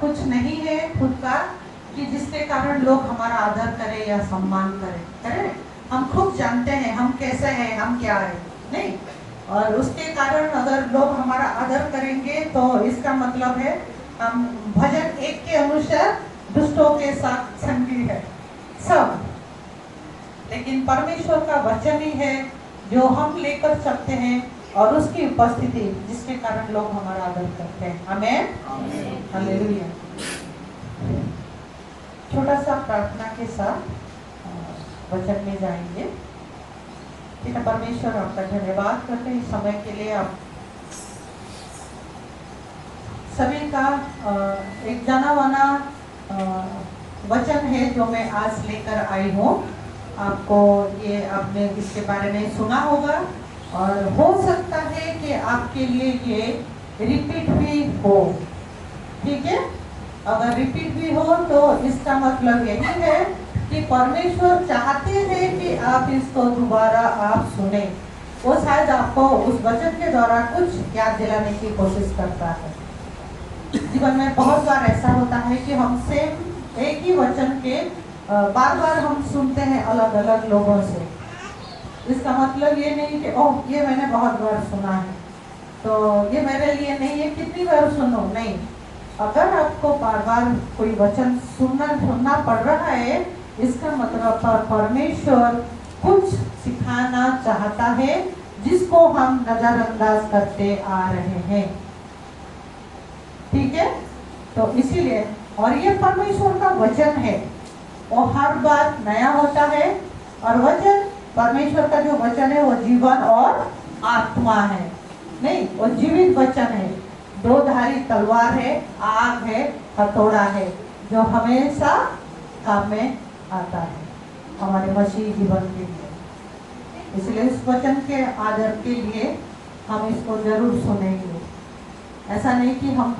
कुछ नहीं है खुद का कि जिसके कारण लोग हमारा आदर करें या सम्मान करें। हम खुद जानते हैं हम कैसे हैं, हम क्या है, नहीं। और उसके कारण अगर लोग हमारा आदर करेंगे तो इसका मतलब है हम भजन 1 के अनुसार दुष्टों के साथ संगी है सब। लेकिन परमेश्वर का वचन ही है जो हम लेकर चलते हैं और उसकी उपस्थिति जिसके कारण लोग हमारा आदर करते हैं। आमेन, हालेलुया। छोटा सा प्रार्थना के साथ वचन में जाएंगे। ठीक है, परमेश्वर आपका धन्यवाद करते हैं इस समय के लिए। आप सभी का एक जाना माना वचन है जो मैं आज लेकर आई हूँ। आपको ये आपने इसके बारे में सुना होगा और हो सकता है कि आपके लिए ये रिपीट भी हो। ठीक है, अगर रिपीट भी हो तो इसका मतलब यही है कि परमेश्वर चाहते हैं कि आप इसको दोबारा आप सुने। वो शायद आपको उस वचन के द्वारा कुछ याद दिलाने की कोशिश करता है। जीवन में बहुत बार ऐसा होता है कि हम सेम एक ही वचन के बार बार हम सुनते हैं अलग अलग लोगों से। इसका मतलब ये नहीं कि ओह ये मैंने बहुत बार सुना है तो ये मेरे लिए नहीं है, कितनी बार सुनो, नहीं। अगर आपको बार बार कोई वचन सुनना पड़ रहा है, इसका मतलब परमेश्वर कुछ सिखाना चाहता है जिसको हम नजरअंदाज करते आ रहे हैं। ठीक है, तो इसीलिए, और ये परमेश्वर का वचन है, वो हर बार नया होता है। और वचन, परमेश्वर का जो वचन है वो जीवन और आत्मा है, नहीं, वो जीवित वचन है। 2 धारी तलवार है, आग है, हथौड़ा है, जो हमेशा काम में आता है हमारे मसीह जीवन के लिए। इसलिए इस वचन के आदर के लिए हम इसको जरूर सुनेंगे। ऐसा नहीं कि मैं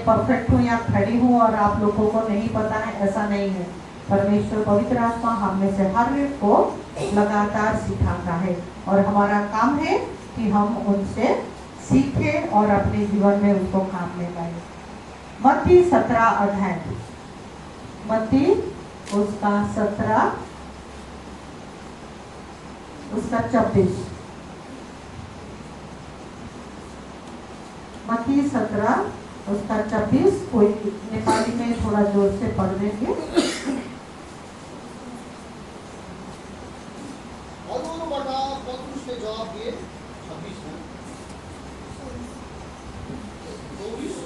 परफेक्ट हूँ या खड़ी हूँ और आप लोगों को नहीं पता है, ऐसा नहीं है। परमेश्वर पवित्र आत्मा हम में से हर एक को लगातार सिखाता है और हमारा काम है कि हम उनसे सीखें और अपने जीवन में उसको काम में लाएं। मत्ती 17 अध्याय, मत्ती उसका 17 उसका 24, मत्ती 17 उसका 24। कोई नेपाली में थोड़ा जोर से पढ़ देंगे। जवाब दिए 26 में 24।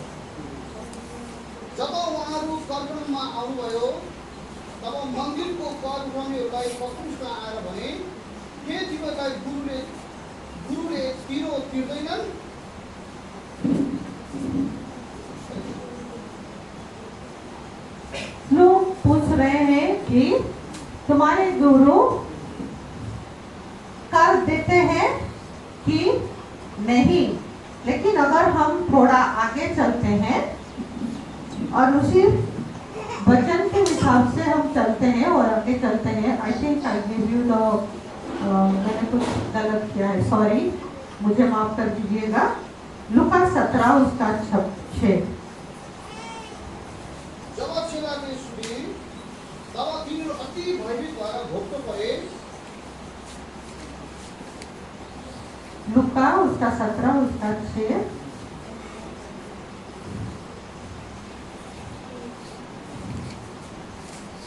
जब उहाँहरू कफरनहुममा आउनुभयो तब मन्दिरको कर उठाउनेहरूलाई पत्रुसमा आएर भने, के तिमीहरूलाई गुरुले तिरो तिर्दैनन्? लोग पूछ रहे हैं कि तुम्हारे गुरु कर देते हैं कि नहीं। लेकिन अगर हम थोड़ा आगे चलते हैं और उसी वचन के हिसाब से हम चलते हैं और आगे चलते हैं, I think I give you the, मैंने कुछ गलत किया है, सॉरी, मुझे माफ कर दीजिएगा। लूका 17 उसका 6। जब चेलाले सुने तब तिनीहरू अति भयभीत भएर घोप्टो परे। लूका उसका 17 उसका 6।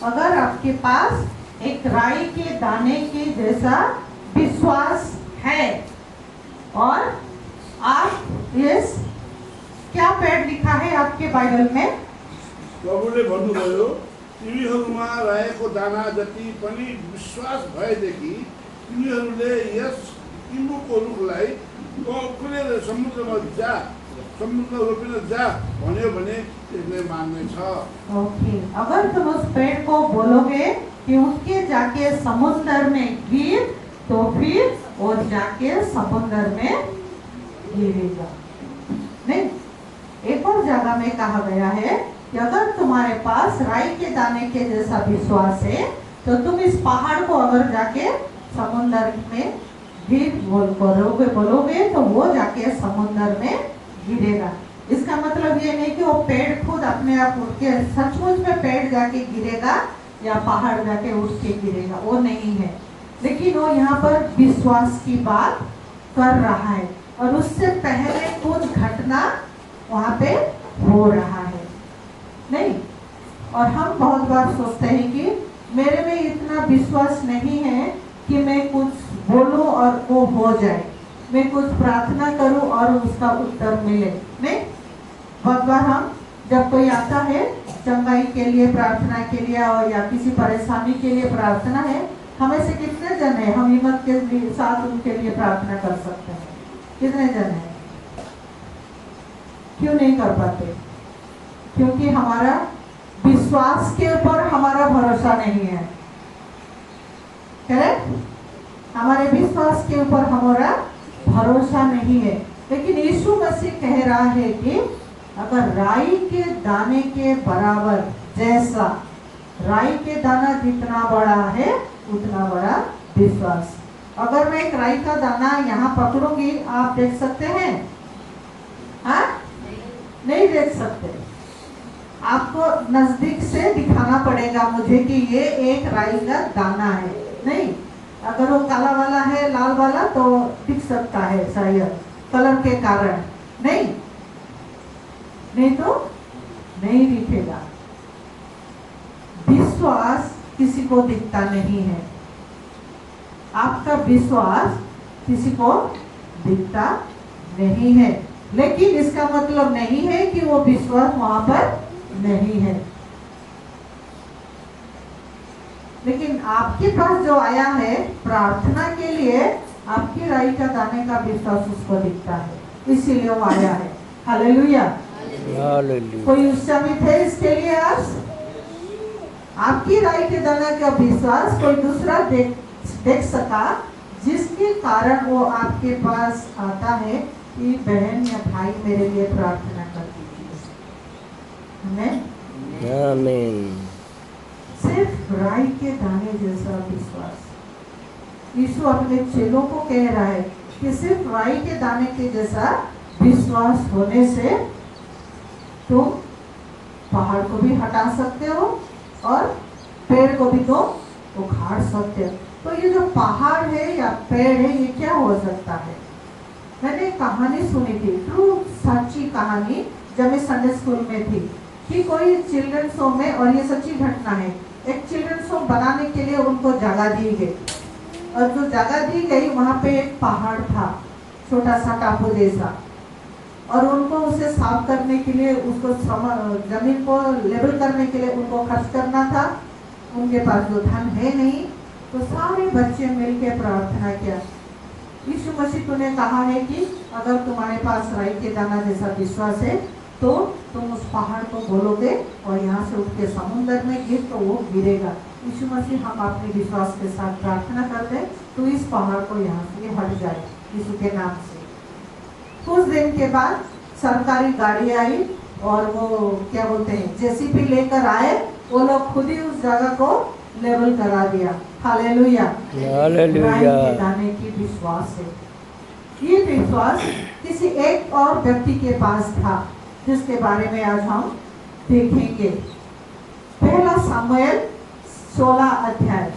अगर आपके पास एक राई के दाने के जैसा विश्वास है और आप इस, क्या पैड लिखा है आपके बाइबल में? प्रभुले भन्नुभयो, तिमीहरूमा रहेको दाना जति पनि विश्वास भएदेखि तिमीहरूले यस तिमीको रुखलाई खुलेर समुद्रमा जा, समुद्र रोपिन जा भन्यो भने त्यसले मान्नेछ। ओके, अगर तुम उस पेड़ को बोलोगे कि उसके जाके समुद्र में गिर, तो फिर वो जाके समुद्र में गिरेगा। नहीं, एक और जगह में कहा गया है कि अगर तुम्हारे पास राई के दाने के जैसा विश्वास है तो तुम इस पहाड़ को अगर जाके समुद्र में गिर बोलोगे तो वो जाके समुद्र में गिरेगा। इसका मतलब ये नहीं कि वो पेड़ खुद अपने आप उठ के, सचमुच में पेड़ जाके गिरेगा या पहाड़ जाके उठ के गिरेगा, वो नहीं है। लेकिन वो यहाँ पर विश्वास की बात कर रहा है और उससे पहले कुछ घटना वहाँ पे हो रहा है, नहीं। और हम बहुत बार सोचते हैं कि मेरे में इतना विश्वास नहीं है कि मैं कुछ बोलूं और वो हो जाए, मैं कुछ प्रार्थना करूं और उसका उत्तर मिले, नहीं। बहुत बार हम जब कोई आता है चंगाई के लिए, प्रार्थना के लिए और या किसी परेशानी के लिए प्रार्थना है, हमें से कितने जन है हम हिम्मत के साथ उनके लिए प्रार्थना कर सकते हैं? कितने जन है? क्यों नहीं कर पाते? क्योंकि हमारा विश्वास के ऊपर हमारा भरोसा नहीं है, करेक्ट? हमारे विश्वास के ऊपर हमारा भरोसा नहीं है। लेकिन यीशु मसीह कह रहा है कि अगर राई के दाने के बराबर, जैसा राई के दाना जितना बड़ा है उतना बड़ा विश्वास। अगर मैं एक राई का दाना यहाँ पकड़ूंगी, आप देख सकते हैं? हाँ, नहीं देख सकते। आपको नजदीक से दिखाना पड़ेगा मुझे कि ये एक राई का दाना है, नहीं। अगर वो काला वाला है, लाल वाला, तो दिख सकता है शायद कलर के कारण, नहीं तो नहीं दिखेगा। विश्वास किसी को दिखता नहीं है, आपका विश्वास किसी को दिखता नहीं है। लेकिन इसका मतलब नहीं है कि वो विश्वास वहां पर नहीं है। लेकिन आपके पास जो आया है प्रार्थना के लिए, आपकी राई का दाने का विश्वास उसको दिखता है, इसीलिए वो आया है। हालेलुया, कोई उत्साहित है इसके लिए? आपकी राई के दाने का विश्वास कोई दूसरा देख सका, जिसके कारण वो आपके पास आता है कि बहन या भाई मेरे लिए प्रार्थना कर दीजिए। आमीन। सिर्फ राई के दाने जैसा विश्वास। यीशु अपने चेलों को कह रहा है कि सिर्फ राई के दाने के जैसा विश्वास होने से तुम पहाड़ को भी हटा सकते हो और पेड़ को भी तो उखाड़ सकते हो। तो ये जो पहाड़ है या पेड़ है, ये क्या हो सकता है? मैंने एक कहानी सुनी थी, ट्रू सच्ची कहानी, जब मैं संडे स्कूल में थी, कि कोई चिल्ड्रंस होम में, और ये सच्ची घटना है, एक चिल्ड्रंस होम बनाने के लिए उनको जगह दी गई, और जो जगह दी गई वहाँ पे एक पहाड़ था, छोटा सा टापू जैसा, और उनको उसे साफ करने के लिए, उसको जमीन को लेवल करने के लिए उनको खर्च करना था। उनके पास जो धन है नहीं, तो सारे बच्चे मिलकर प्रार्थना किया, यीशु मसीह तूने कहा है कि अगर तुम्हारे पास राई के दाना जैसा विश्वास है तो तुम उस पहाड़ को बोलोगे और यहाँ से उठ के समुद्र में गिर, तो वो गिरेगा। यीशु मसीह, हम अपने विश्वास के साथ प्रार्थना करते हैं तो इस पहाड़ को यहाँ से हट जाए यीशु के नाम से। कुछ दिन के बाद सरकारी गाड़ी आई और वो क्या बोलते हैं, जेसीबी लेकर आए, वो लोग खुद ही उस जगह को लेवल करा दिया। Hallelujah, hallelujah. दाने की विश्वास है। ये विश्वास किसी एक और व्यक्ति के पास था, जिसके बारे में आज हम देखेंगे। पहला सामुएल 16 अध्याय,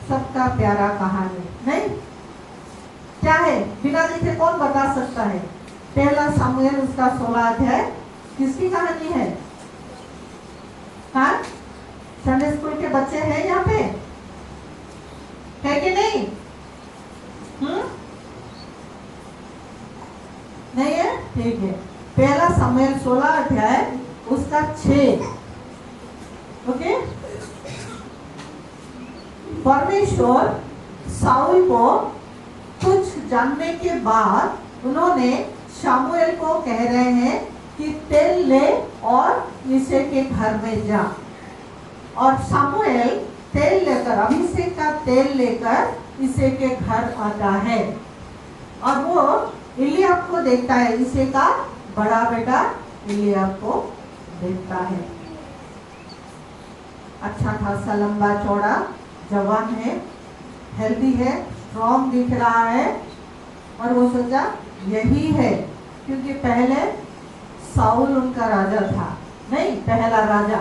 सबका प्यारा कहानी, नहीं क्या है? बिना देखे कौन बता सकता है? पहला सामुएल उसका 16 अध्याय किसकी कहानी है? हाँ, संडे स्कूल के बच्चे हैं यहाँ पे, है कि नहीं? नहीं है? ठीक है। पहला सामुएल 16 अध्याय उसका 6। ओके, परमेश्वर साउल को कुछ जानने के बाद उन्होंने शामुएल को कह रहे हैं कि तेल ले और इसे के घर में जा। और सामुएल तेल लेकर, अभिषेक का तेल लेकर इसे के घर आता है और वो इलियाब को देखता है। इसे का बड़ा बेटा इलियाब को देखता है। अच्छा खासा लंबा चौड़ा जवान है, हेल्दी है, स्ट्रॉन्ग दिख रहा है, और वो सोचा यही है, क्योंकि पहले साउल उनका राजा था, नहीं पहला राजा।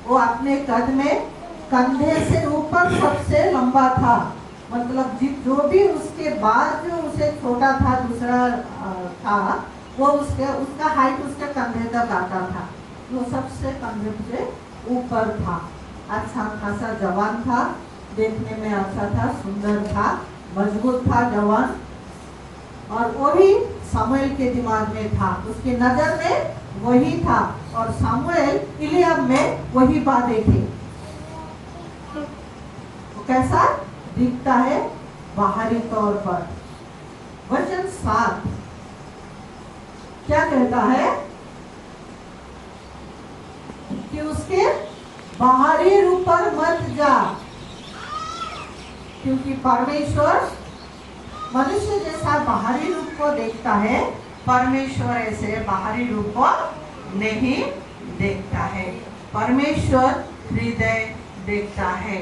वो अपने कद में कंधे से ऊपर सबसे लंबा था, मतलब जो भी उसके बाद जो उसे छोटा था दूसरा था, वो उसका हाइट उसके कंधे तक आता था। वो सबसे कंधे से ऊपर था, अच्छा खासा जवान था, देखने में अच्छा था, सुंदर था, मजबूत था जवान। और वही सामुएल के दिमाग में था, उसकी नजर में वही था, और सामुएल इलियाब में वही बातें थी। तो कैसा दिखता है बाहरी तौर पर। वचन 7 क्या कहता है कि उसके बाहरी रूप पर मत जा, क्योंकि परमेश्वर मनुष्य जैसा बाहरी रूप को देखता है, परमेश्वर ऐसे बाहरी रूप को नहीं देखता है। परमेश्वर हृदय देखता है।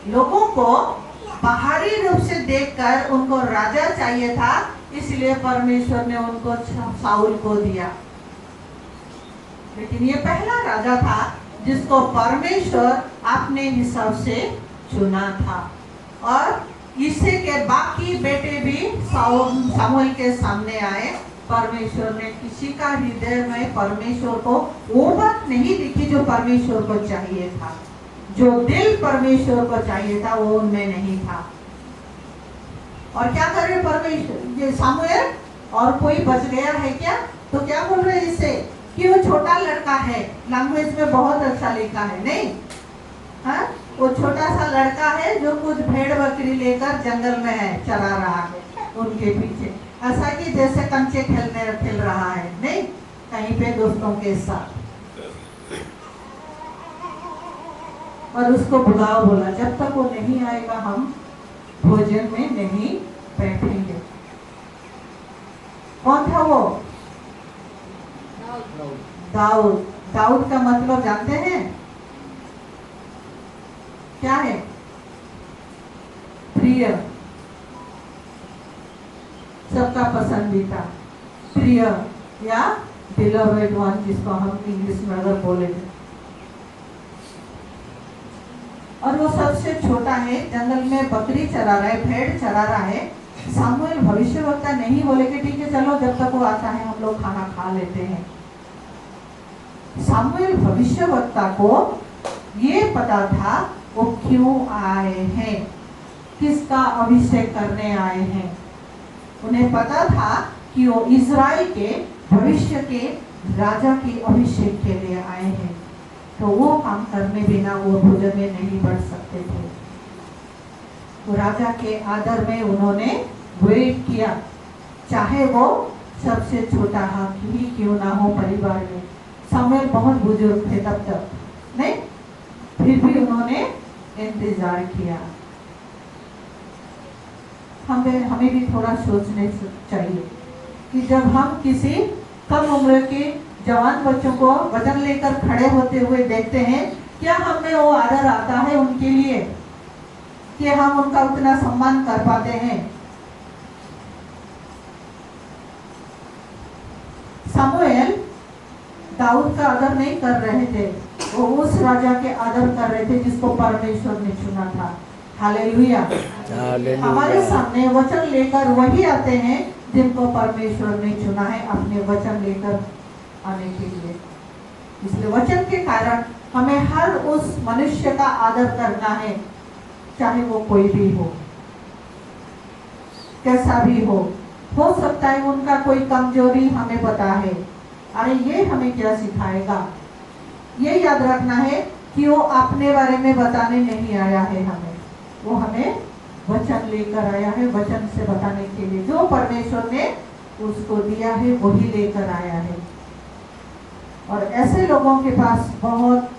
लोगों को बाहरी रूप से देखकर उनको राजा चाहिए था, इसलिए परमेश्वर ने उनको साउल को दिया। लेकिन ये पहला राजा था जिसको परमेश्वर अपने हिसाब से चुना था, और इससे के बाकी बेटे भी सामुएल के सामने आए। परमेश्वर ने किसी का हृदय में परमेश्वर को वो बात नहीं दिखी जो परमेश्वर को चाहिए था, जो दिल परमेश्वर को चाहिए था वो उनमें नहीं था। और क्या कर रहे परमेश्वर ये सामुएल, और कोई बच गया है क्या? तो क्या बोल रहे इससे कि वो छोटा लड़का है, लैंग्वेज में बहुत अच्छा लिखा है, नहीं हाँ, वो छोटा सा लड़का है जो कुछ भेड़ बकरी लेकर जंगल में है, चला रहा है उनके पीछे, ऐसा कि जैसे कंचे खेल रहा है, नहीं कहीं पे दोस्तों के साथ। और उसको बुलाओ, बोला जब तक वो नहीं आएगा हम भोजन में नहीं बैठेंगे। कौन था वो? दाऊद। दाऊद का मतलब जानते हैं क्या है? प्रिय, सबका पसंदीदा, प्रिय या बिलोवेड वन, जिसको हम इंग्लिश में अगर बोले थे। और वो सबसे छोटा है, जंगल में बकरी चरा रहा है, भेड़ चरा रहा है। सामुएल भविष्यवक्ता नहीं बोले कि ठीक है चलो जब तक वो आता है हम लोग खाना खा लेते हैं। सामुएल भविष्यवक्ता को ये पता था वो क्यों आए हैं, किसका अभिषेक करने आए हैं। उन्हें पता था कि वो इज़राइल के भविष्य के राजा के अभिषेक के लिए आए हैं, तो वो काम करने बिना वो भोजन में नहीं बढ़ सकते थे। वो राजा के आदर में उन्होंने वेट किया, चाहे वो सबसे छोटा ही क्यों ना हो परिवार में। सामुएल बहुत बुजुर्ग थे तब तक, नहीं, फिर भी उन्होंने इंतजार किया। हमें भी थोड़ा सोचने चाहिए कि जब हम किसी कम उम्र के जवान बच्चों को वजन लेकर खड़े होते हुए देखते हैं, क्या हमें वो आदर आता है उनके लिए कि हम उनका उतना सम्मान कर पाते हैं? सामुएल दाऊद का आदर नहीं कर रहे थे, वो उस राजा के आदर कर रहे थे जिसको परमेश्वर ने चुना था। हालेलुया। हमारे सामने वचन लेकर वही आते हैं जिनको परमेश्वर ने चुना है अपने वचन लेकर आने के लिए। इसलिए वचन के कारण हमें हर उस मनुष्य का आदर करना है, चाहे वो कोई भी हो, कैसा भी हो सकता है उनका कोई कमजोरी हमें पता है। अरे ये हमें क्या सिखाएगा? ये याद रखना है कि वो अपने बारे में बताने नहीं आया है हमें, वो हमें वचन लेकर आया है, वचन से बताने के लिए जो परमेश्वर ने उसको दिया है वही लेकर आया है। और ऐसे लोगों के पास बहुत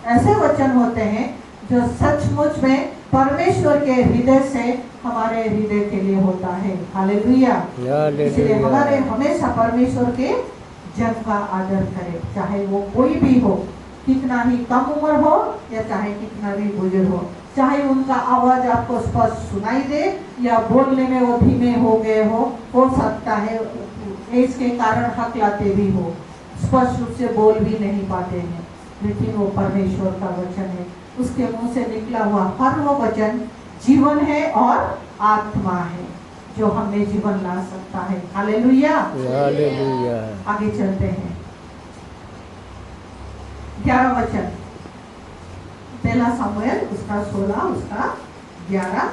ऐसे वचन होते हैं जो सचमुच में परमेश्वर के हृदय से हमारे हृदय के लिए होता है। हालेलुया। इसलिए हमारे हमेशा परमेश्वर के जन का आदर करें, चाहे वो कोई भी हो, कितना ही कम उम्र हो या चाहे कितना भी बुजुर्ग हो, चाहे उनका आवाज आपको स्पष्ट सुनाई दे या बोलने में वो धीमे हो गए हो सकता है इसके कारण हकलाते भी हो, स्पष्ट रूप से बोल भी नहीं पाते हैं, लेकिन वो परमेश्वर का वचन है। उसके मुंह से निकला हुआ हर वो वचन जीवन है और आत्मा है, जो हमें जीवन ला सकता है। Hallelujah, hallelujah. आगे चलते हैं। 11 वचन, पहला सामुएल उसका 16 उसका 11।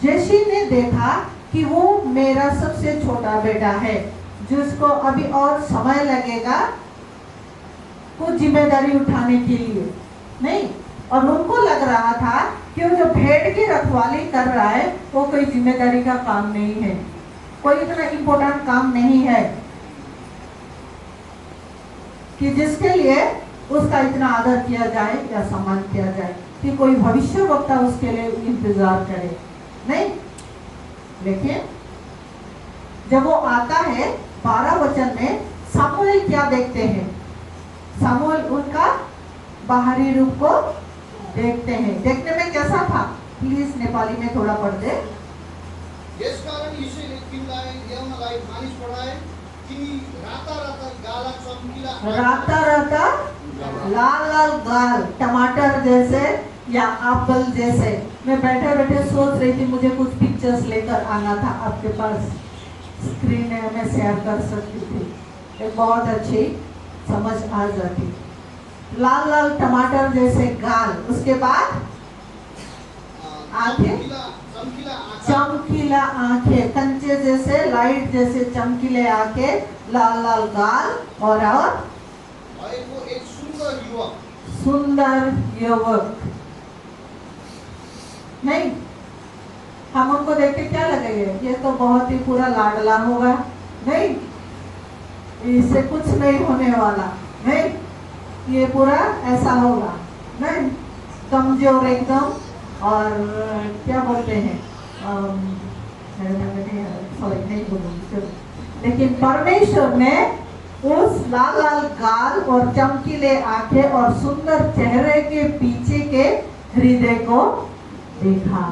जेशी ने देखा कि वो मेरा सबसे छोटा बेटा है, जिसको अभी और समय लगेगा कुछ जिम्मेदारी उठाने के लिए, नहीं, और उनको लग रहा था कि वो जो भेड़ की रखवाली कर रहा है वो कोई जिम्मेदारी का काम नहीं है, कोई इतना इम्पोर्टेंट काम नहीं है कि जिसके लिए उसका इतना आदर किया जाए या सम्मान किया जाए, कि कोई भविष्यवक्ता उसके लिए इंतजार करे, नहीं। लेकिन जब वो आता है 12 वचन में, सामुएल क्या देखते हैं? सामुएल उनका बाहरी रूप को देखते हैं। देखने में कैसा था? प्लीज नेपाली में थोड़ा पढ़ दे। यसकारण यीशुले तिमीलाई ल्याउनलाई मानिस पठाए कि राता गाला चम्किला राता लाल लाल गाल, टमाटर जैसे या एप्पल जैसे। मैं बैठे बैठे सोच रही थी मुझे कुछ पिक्चर्स लेकर आना था, आपके पास स्क्रीन है, मैं शेयर कर सकती थी, एक बहुत अच्छी समझ आ जाती। लाल लाल टमाटर जैसे गाल, उसके बाद आंखें चमकीला आंखें, कंचे जैसे लाइट जैसे चमकीले आंखें, लाल लाल गाल, और भएको एक सुंदर युवक। नहीं, हम उनको देख के क्या लगेगा? ये तो बहुत ही पूरा लाडला होगा, नहीं, इससे कुछ नहीं होने वाला, नहीं, ये पूरा ऐसा होगा, नहीं, कमजोर एकदम, और क्या बोलते हैं, सॉरी नहीं बोलूंगी, लेकिन परमेश्वर ने उस लाल लाल गाल और चमकीले आंखें और सुंदर चेहरे के पीछे के हृदय को देखा,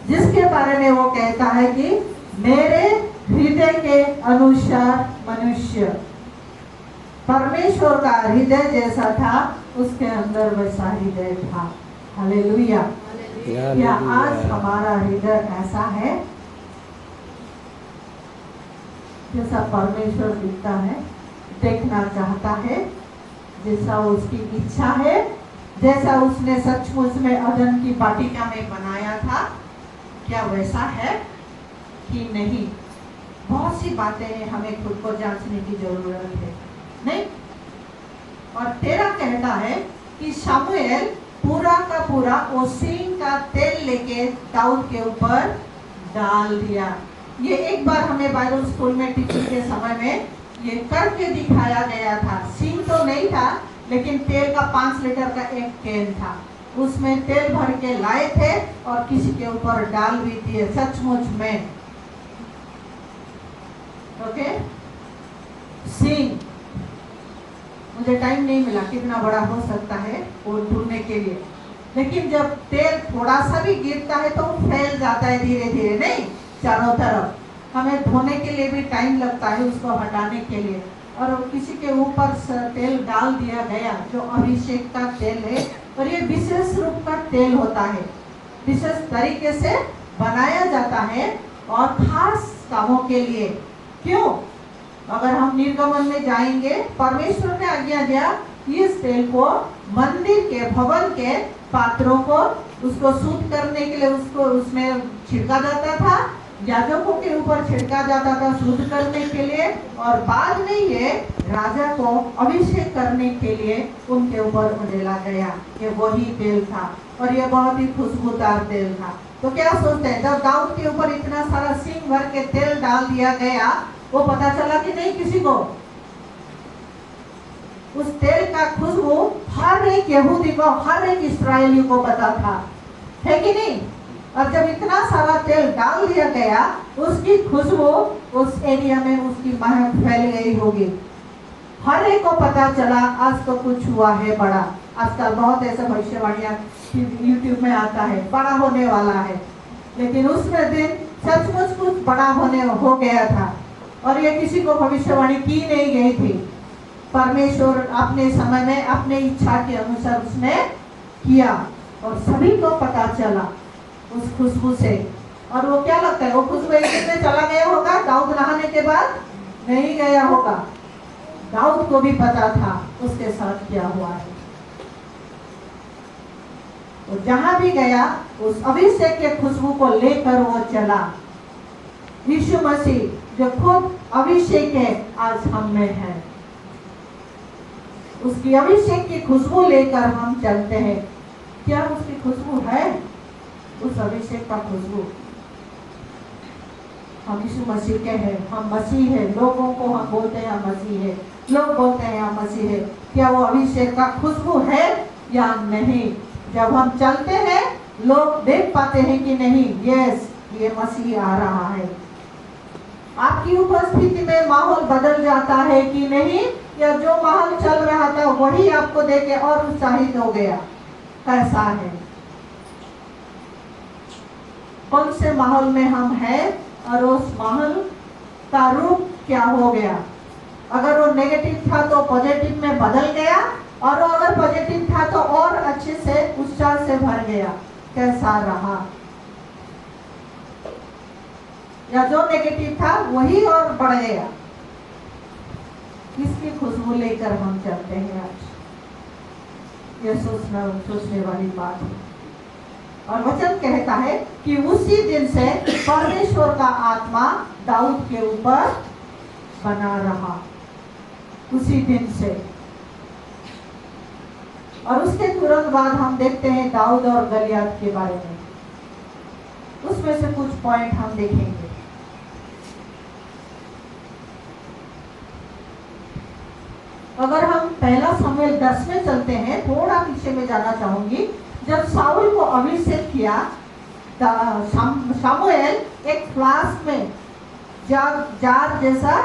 जिसके बारे में वो कहता है कि मेरे हृदय के अनुसार मनुष्य, परमेश्वर का हृदय जैसा था उसके अंदर वैसा हृदय था। हालेलुया। क्या आज हमारा हृदय ऐसा है जैसा परमेश्वर दिखता है, देखना चाहता है, जैसा उसकी इच्छा है, जैसा उसने सचमुच में अदन की वाटिका में बनाया था, क्या वैसा है कि नहीं? बहुत सी बातें हैं, हमें खुद को जांचने की जरूरत है, नहीं। और 13 कहता है कि शमूएल पूरा का पूरा वो सींग का तेल लेके दाऊद के ऊपर डाल दिया। ये एक बार हमें बाइबल स्कूल में टीचिंग के समय में ये करके दिखाया गया था। सींग तो नहीं था, लेकिन तेल का 5 लीटर का एक कैन था, उसमें तेल भर के लाए थे और किसी के ऊपर डाल भी दिए, सचमुच में। ओके, सींग, मुझे टाइम नहीं मिला कितना बड़ा हो सकता है वो ढूंढने के लिए, लेकिन जब तेल थोड़ा सा भी गिरता है तो फैल जाता है धीरे धीरे, नहीं, चारों तरफ। हमें धोने के लिए भी टाइम लगता है उसको हटाने के लिए, और किसी के ऊपर तेल डाल दिया गया जो अभिषेक का तेल है, और ये विशेष रूप का तेल होता है, विशेष तरीके से बनाया जाता है और खास कामों के लिए। क्यों? अगर हम निर्गमन में जाएंगे, परमेश्वर ने आज्ञा दिया इस तेल को मंदिर के भवन के पात्रों को उसको शुद्ध करने के लिए उसको उसमें छिड़का जाता था, याजकों के ऊपर छिड़का जाता था शुद्ध करने के लिए, और बाद में ये राजा को अभिषेक करने के लिए उनके ऊपर उड़ेला गया। ये वही तेल था और ये बहुत ही खुशबूदार तेल था। तो क्या सोचते हैं, जब दाऊद के ऊपर इतना सारा सिंह भर के तेल डाल दिया गया, वो पता चला कि नहीं किसी को? उस तेल का खुशबू हर एक यहूदी को, हर एक इस्राएली को पता था, है कि नहीं? और जब इतना सारा तेल डाल दिया गया, उसकी खुशबू उस एरिया में उसकी महक फैल गई होगी, हर एक को पता चला आज तो कुछ हुआ है बड़ा। आजकल बहुत ऐसा भविष्यवाणियां यूट्यूब में आता है, बड़ा होने वाला है, लेकिन उसमें दिन सचमुच कुछ बड़ा होने हो गया था। और ये किसी को भविष्यवाणी की नहीं गई थी। परमेश्वर अपने समय में अपने इच्छा के अनुसार उसने किया और सभी को पता चला उस खुशबू से। और वो क्या लगता है, वो खुशबू एक दिन में चला गया होगा दाऊद नहाने के बाद? नहीं गया होगा। दाऊद को भी पता था उसके साथ क्या हुआ है। वो जहां भी गया उस अभिषेक के खुशबू को लेकर वो चला। यीशु मसीह जो खुद अभिषेक है आज हम में है, उसकी अभिषेक की खुशबू लेकर हम चलते हैं। क्या उसकी खुशबू है? उस अभिषेक का खुशबू। हम यीशु मसीह के हैं, हम मसीह है। लोगों को हम बोलते हैं हम मसीह है, लोग बोलते हैं हम मसीह है। क्या वो अभिषेक का खुशबू है या नहीं? जब हम चलते हैं लोग देख पाते हैं कि नहीं, यस ये मसीह आ रहा है। आपकी उपस्थिति में माहौल बदल जाता है कि नहीं, या जो माहौल चल रहा था वही आपको देखे और उत्साहित हो गया? कैसा है, कौन से माहौल में हम हैं और उस माहौल का रूप क्या हो गया? अगर वो नेगेटिव था तो पॉजिटिव में बदल गया, और अगर पॉजिटिव था तो और अच्छे से उत्साह से भर गया। कैसा रहा? या जो नेगेटिव था वही और बढ़ गया? किसकी खुशबू लेकर हम चलते हैं आज? यह सोचने वाली बात है। और वचन कहता है कि उसी दिन से परमेश्वर का आत्मा दाऊद के ऊपर बना रहा। उसी दिन से। और उसके तुरंत बाद हम देखते हैं दाऊद और गलियात के बारे में। उसमें से कुछ पॉइंट हम देखेंगे। अगर हम पहला शमूएल 10 में चलते हैं, थोड़ा पीछे में जाना चाहूंगी। जब शाऊल को अभिषेक किया, शमूएल एक फ्लास्क में जार जैसा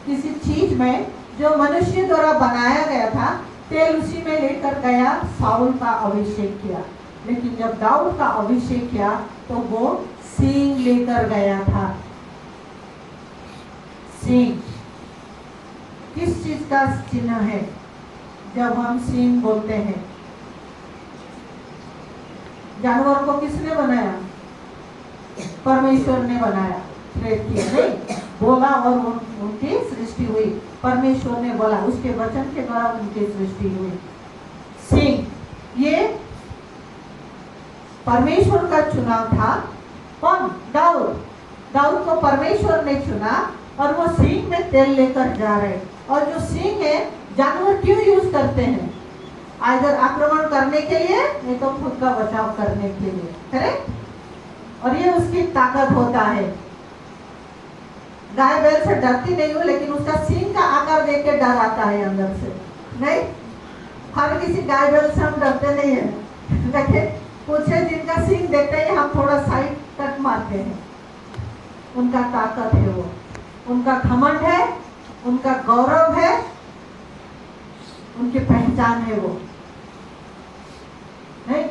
किसी चीज में जो मनुष्य द्वारा बनाया गया था, तेल उसी में लेकर गया, शाऊल का अभिषेक किया। लेकिन जब दाऊद का अभिषेक किया तो वो सींग लेकर गया था। सींग किस चीज का चिन्ह है? जब हम सींग बोलते हैं, जानवर को किसने बनाया? परमेश्वर ने बनाया, क्रिएट किया, नहीं बोला और उनकी सृष्टि हुई। परमेश्वर ने बोला, उसके वचन के द्वारा उनकी सृष्टि हुई। सिंह ये परमेश्वर का चुनाव था। कौन? दाऊद को परमेश्वर ने चुना और वो सिंह में तेल लेकर जा रहे। और जो सिंह है, जानवर क्यों यूज करते हैं? आइदर आक्रमण करने के लिए, नहीं तो खुद का बचाव करने के लिए, करेक्ट? और ये उसकी ताकत होता है। गाय बैल से डरती नहीं हूँ, लेकिन उसका सींग का आकार देख के डर आता है अंदर से, नहीं? हर किसी गाय बैल से हम डरते नहीं है, लेकिन कुछ है जिनका सींग देखते ही हम थोड़ा साइड कट मारते हैं। उनका ताकत है वो, उनका घमंड है, उनका गौरव है, उनकी पहचान है वो, नहीं?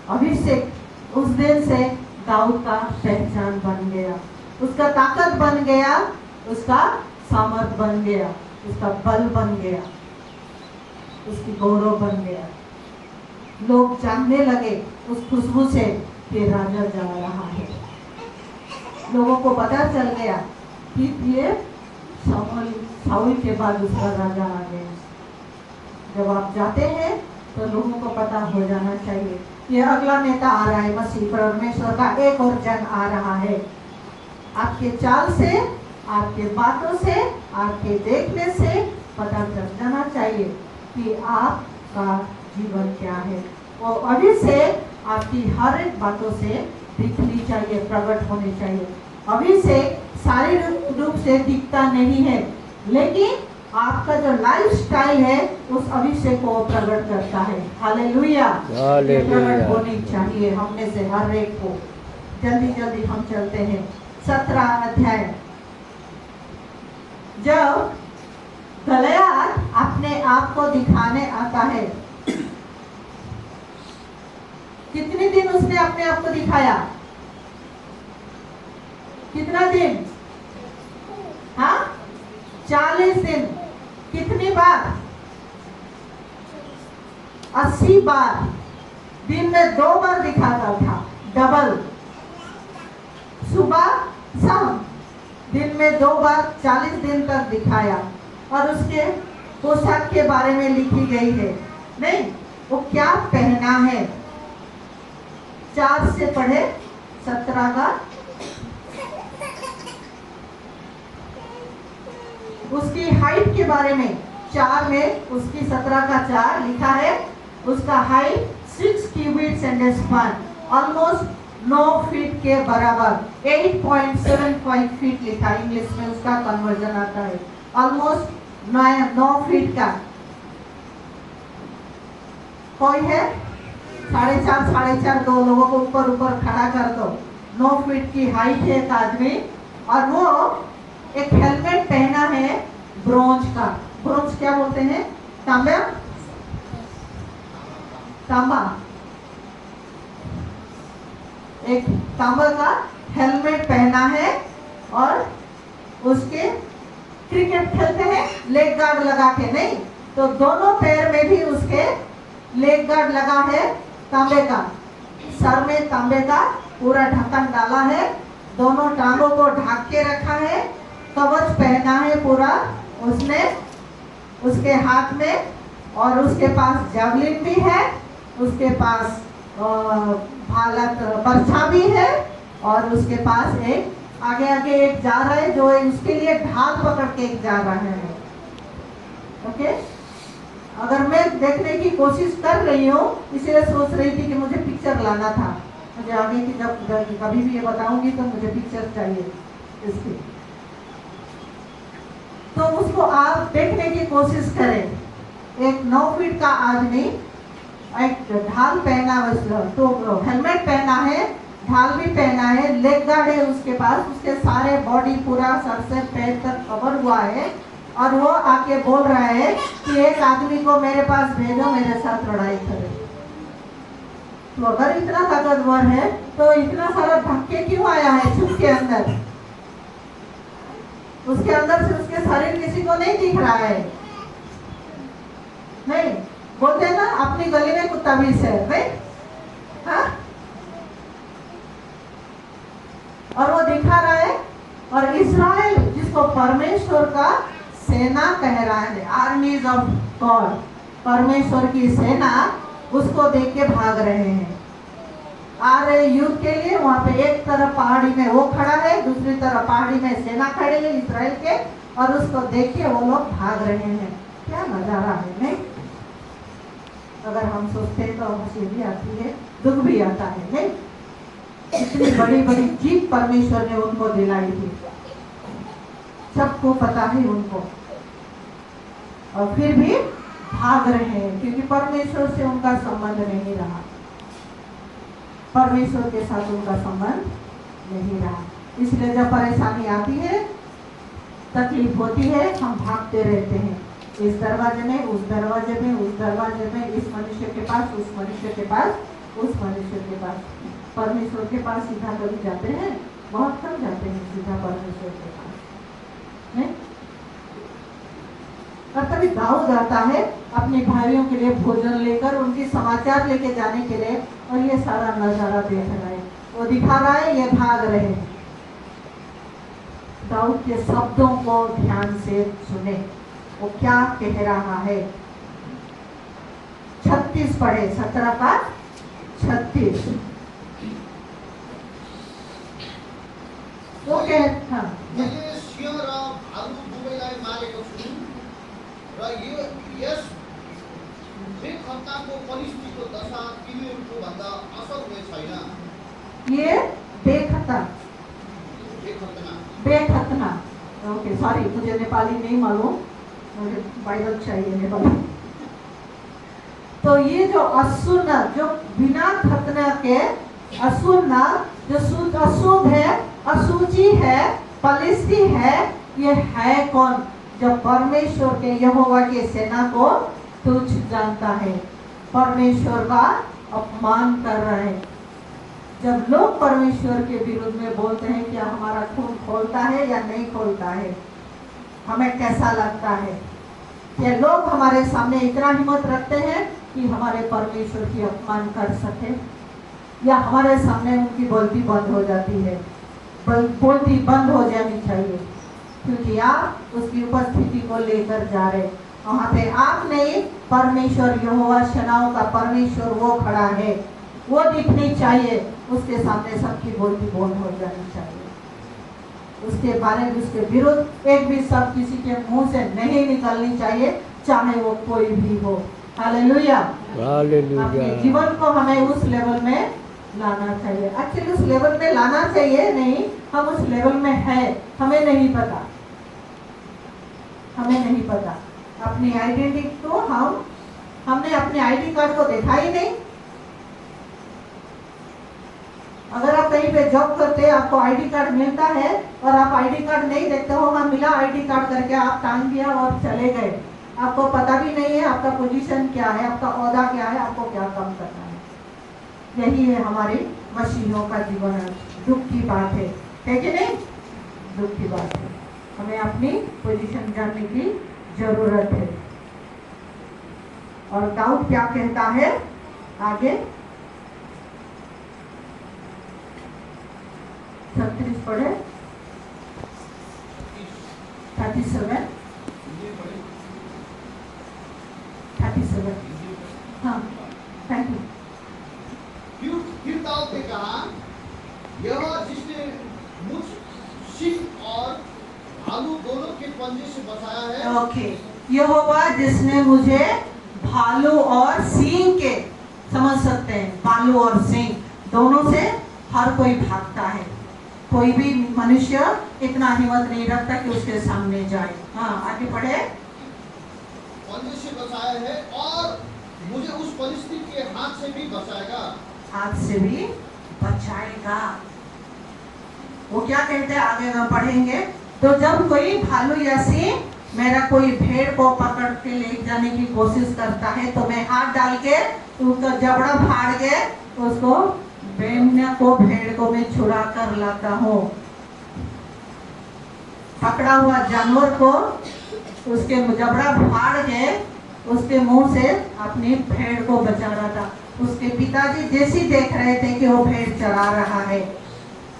अभिषेक उस दिन से दाऊद का पहचान बन गया, उसका ताकत बन गया, उसका सामर्थ बन गया, उसका बल बन गया, उसकी गौरव बन गया। लोग जानने लगे उस खुशबू से कि राजा जा रहा है। लोगों को पता चल गया कि ये शाऊल के बाद दूसरा राजा आ गया। जब आप जाते हैं तो लोगों को पता हो जाना चाहिए ये अगला नेता आ रहा है, मसीह परमेश्वर का एक और जन आ रहा है। आपके चाल से, आपके बातों से, आपके देखने से पता चल जाना चाहिए कि आपका जीवन क्या है। वो अभी से आपकी हर एक बातों से दिखनी चाहिए, प्रकट होनी चाहिए। अभी से शारीरिक रूप से दिखता नहीं है, लेकिन आपका जो लाइफ स्टाइल है उस अभिषेक को प्रकट करता है। हालेलुया, प्रकट होनी चाहिए हमने से हर एक को। जल्दी जल्दी हम चलते हैं 17 अध्याय। जब गलियात अपने आप को दिखाने आता है, कितने दिन उसने अपने आप को दिखाया? कितना दिन? हाँ 40 दिन। कितनी बार? 80 बार। दिन में 2 बार दिखाता था, डबल, सुबह शाम, दिन में 2 बार 40 दिन तक दिखाया। और उसके पोशाक के बारे में लिखी गई है, नहीं वो क्या पहना है। 4 से पढ़े 17 का। उसकी हाइट के बारे में 4 में उसकी 17 का 4 लिखा है। उसका height 6 qubits and a span, almost 9 feet के बराबर, 8.75 फीट लिखा। इंग्लिश में उसका कन्वर्जन आता है, ऑलमोस्ट 9 फीट का। कोई है 4.5 2 लोगों को ऊपर ऊपर खड़ा कर दो। 9 फीट की हाइट है एक आदमी। और वो एक हेलमेट पहना है ब्रोंज का। ब्रोंज क्या बोलते हैं? तांबा, तांबा। एक तांबा का हेलमेट पहना है। और उसके क्रिकेट खेलते हैं लेग गार्ड लगा के, नहीं तो दोनों पैर में भी उसके लेग गार्ड लगा है तांबे का। सर में तांबे का पूरा ढक्कन डाला है, दोनों टांगों को ढक के रखा है, कवच पहना है पूरा उसने उसके हाथ में। और उसके पास जावलिन भी है, उसके पास भालक बर्छा भी है। और उसके पास एक आगे आगे एक जा रहा है जो उसके लिए ढाल पकड़ के एक जा रहा है। ओके, अगर मैं देखने की कोशिश कर रही हूँ, इसलिए सोच रही थी कि मुझे पिक्चर लाना था। मुझे आगे की जब कभी भी ये बताऊंगी तो मुझे पिक्चर चाहिए इसकी। तो उसको आप देखने की कोशिश करें। एक 9 फीट का आदमी एक ढाल पहना, तो हेलमेट पहना है, ढाल भी पहना है, लेग गार्ड है उसके पास, उसके सारे बॉडी पूरा सर से पैर तक कवर हुआ है। और वो आके बोल रहा है कि एक आदमी को मेरे पास भेजो, मेरे साथ लड़ाई करे। तो अगर इतना ताकतवर है तो इतना सारा धक्के क्यों आया है छुप के अंदर? उसके अंदर से उसके शरीर किसी को नहीं दिख रहा है। नहीं बोलते हैं ना, अपनी गली में कुत्ता भी है, नहीं? हाँ? और वो दिखा रहा है। और इस्राएल जिसको परमेश्वर का सेना कह रहा है, आर्मीज ऑफ गॉड, परमेश्वर की सेना, उसको देख के भाग रहे हैं। आ रहे युद्ध के लिए। वहां पे एक तरफ पहाड़ी में वो खड़ा है, दूसरी तरफ पहाड़ी में सेना खड़े है इस्राएल के। और उसको देख के वो लोग भाग रहे हैं। क्या नजारा है, नहीं? अगर हम सोचते हैं तो हंसी भी आती है, दुख भी आता है, नहीं? इतनी बड़ी बड़ी जीत परमेश्वर ने उनको दिलाई थी, सबको पता है उनको। और फिर भी भाग रहे हैं क्योंकि परमेश्वर से उनका संबंध नहीं रहा, परमेश्वर के साथ उनका संबंध नहीं रहा। इसलिए जब परेशानी आती है, तकलीफ होती है, हम भागते रहते हैं, इस दरवाजे में, उस दरवाजे में, उस दरवाजे में, इस मनुष्य के पास, उस मनुष्य के पास, उस मनुष्य के पास। परमेश्वर के पास सीधा कभी जाते हैं? बहुत कम जाते हैं सीधा परमेश्वर के पास, नहीं? और तभी दाऊद आता है अपने भाइयों के लिए भोजन लेकर, उनकी समाचार लेके जाने के लिए। और ये सारा नजारा देख रहा है, वो दिखा रहा है, ये भाग रहे हैं। दाऊद के शब्दों को ध्यान से सुने, वो क्या कह रहा है। 36 पढ़े, 17 का 36। वो कह, हाँ, मैले सिंह र भालु दुवैलाई मारेको छु र यस बेखत्ताको परिस्थितिको दशा तिमीहरूको भन्दा असर हुने छैन। ये बेखतना, बेखतना, बेखतना। ओके, सॉरी, मुझे नेपाली नहीं मालूम, मुझे बाइबल चाहिए नेपाली। तो ये जो अशुद्ध, जो बिना खतना के अशुद्ध, जो अशुद्ध है, अशुचि है, पलिश्ती है, ये है कौन? जब परमेश्वर के यहोवा के सेना को तुच्छ जानता है, परमेश्वर का अपमान कर रहे हैं। जब लोग परमेश्वर के विरुद्ध में बोलते हैं क्या हमारा खून खोलता है या नहीं खोलता है, हमें कैसा लगता है? ये लोग हमारे सामने इतना हिम्मत रखते हैं कि हमारे परमेश्वर की अपमान कर सके, या हमारे सामने उनकी बोलती बंद हो जाती है। बोलती बंद हो जानी चाहिए, क्योंकि आप उसकी उपस्थिति को लेकर जा रहे। वहाँ पे आप नहीं, परमेश्वर यहोवा सेनाओं का परमेश्वर वो खड़ा है, वो दिखनी चाहिए। उसके सामने सबकी बोलती बंद हो जानी चाहिए। उसके बारे में, उसके विरुद्ध एक भी शब्द किसी के मुंह से नहीं निकलनी चाहिए, चाहे वो कोई भी हो। हालेलुया, अपने जीवन को हमें उस लेवल में लाना चाहिए। एक्चुअली उस लेवल में लाना चाहिए नहीं, हम उस लेवल में है, हमें नहीं पता, हमें नहीं पता। अपनी आइडेंटिटी को हमने अपने आईडी कार्ड को देखा ही नहीं। अगर आप कहीं पे जॉब करते हैं, आपको आईडी कार्ड मिलता है और आप आईडी कार्ड नहीं देखते हो, हाँ मिला आईडी कार्ड करके आप टांग दिया और चले गए, आपको पता भी नहीं है आपका पोजीशन क्या है, आपका ओहदा क्या है, आपको क्या काम करना है। यही है हमारी मसीहियों का जीवन है। दुख की बात है कि नहीं? दुख की बात है। हमें अपनी पोजीशन जानने की जरूरत है। और दाऊद क्या कहता है आगे? 36 पढ़े, 37, 37। हाँ, थैंक यू। फिर दाऊद ने कहा, यह जिसने मुझ सिंह और भालू दोनों के पंजे से बचाया है। ओके, यहोवा जिसने मुझे भालू और सिंह के, समझ सकते हैं, भालू और सिंह दोनों से हर कोई भागता है। कोई भी मनुष्य इतना हिम्मत नहीं रखता कि उसके सामने जाए। हाँ, आगे पढ़े। पंजे से बचाया है और मुझे उस परिस्थिति के हाथ से भी बचाएगा। हाथ से भी बचाएगा। वो क्या कहते हैं आगे हम पढ़ेंगे। तो जब कोई भालू या सिंह मेरा कोई भेड़ को पकड़ के ले जाने की कोशिश करता है, तो मैं हाथ डाल के उसका जबड़ा फाड़ के उसको भेड़ को मैं छुड़ा कर लाता हूँ। पकड़ा हुआ जानवर को उसके जबड़ा फाड़ के उसके मुंह से अपनी भेड़ को बचा रहा था। उसके पिताजी जैसे देख रहे थे कि वो भेड़ चरा रहा है,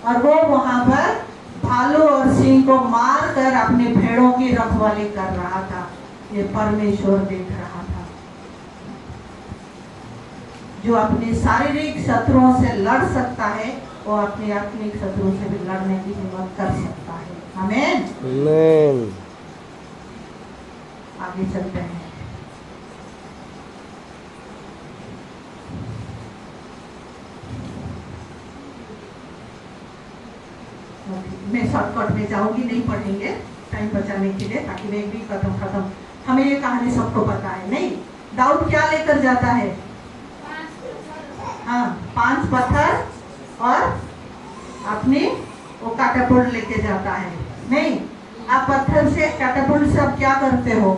और वो वहां पर भालू और सिंह को मार कर अपनी भेड़ों की रखवाली कर रहा था। ये परमेश्वर देख रहा था। जो अपने शारीरिक शत्रुओं से लड़ सकता है, वो अपने आत्मिक शत्रु से भी लड़ने की हिम्मत कर सकता है। आमीन, आमीन। आगे चलते हैं। मैं शॉर्टकट में जाऊंगी, नहीं पढ़ेंगे टाइम बचाने के लिए, ताकि वे भी खत्म। हमें ये कहानी सबको पता है नहीं? दाऊद क्या लेकर जाता है? हाँ, 5 पत्थर और अपनी वो कैटapult लेके जाता है नहीं? आप पत्थर से कैटapult से आप क्या करते हो?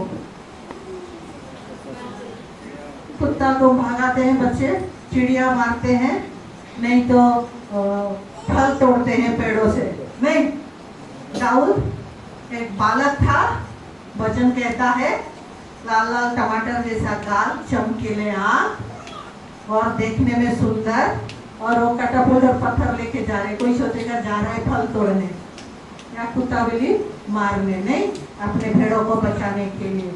कुत्ता को भगाते हैं बच्चे, चिड़िया मारते हैं, नहीं तो फल तोड़ते हैं पेड़ों से नहीं? दाऊद एक बालक था, वचन कहता है लाल लाल टमाटर जैसा गाल, चमकीले आँख और देखने में सुंदर, और वो कैटapult और पत्थर लेके जा रहे। कोई सोचेगा जा रहा है फल तोड़ने या कुत्ता बिल्ली मारने, नहीं, अपने भेड़ों को बचाने के लिए।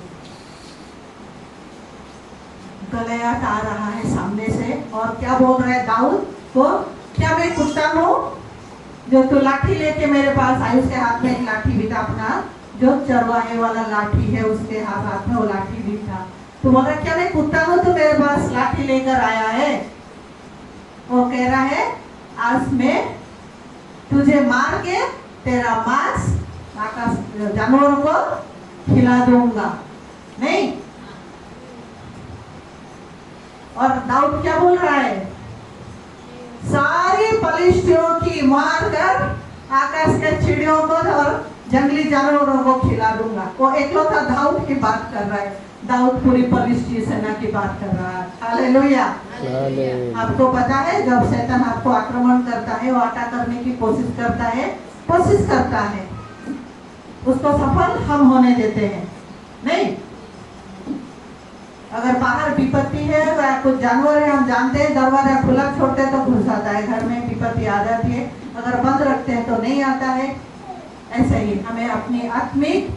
गलियात आ रहा है सामने से और क्या बोल रहा है दाऊद को? क्या मैं कुत्ता हूँ जो तू लाठी लेके मेरे पास आई? उसके हाथ में एक लाठी भी था, अपना जो चरवाहे वाला लाठी है उसके हाथ में वो लाठी भी था। तो बोला क्या मैं कुत्ता हूँ तो मेरे पास लाठी लेकर आया है? वो कह रहा है आज मैं तुझे मार के तेरा मांस आकाश जानवरों को खिला दूंगा नहीं? और दाऊद क्या बोल रहा है? सारी फलिस्तियों की मार कर आकाश के चिड़ियों को और जंगली जानवरों को खिला दूंगा। वो एकलौता दाऊद की बात कर रहा है। दाऊद पूरी फलिस्ती सेना की बात कर रहा है। हालेलुया। आपको पता है जब शैतान आपको आक्रमण करता है, वो अटैक करने की कोशिश करता है, उसको सफल हम होने देते हैं नहीं। अगर बाहर विपत्ति है या कुछ जानवर है, हम जानते हैं दरवाजा खुला छोड़ते हैं तो घुस आता है घर में, विपत्ति आ जाती है। अगर बंद रखते हैं तो नहीं आता है। ऐसे ही हमें अपनी आत्मिक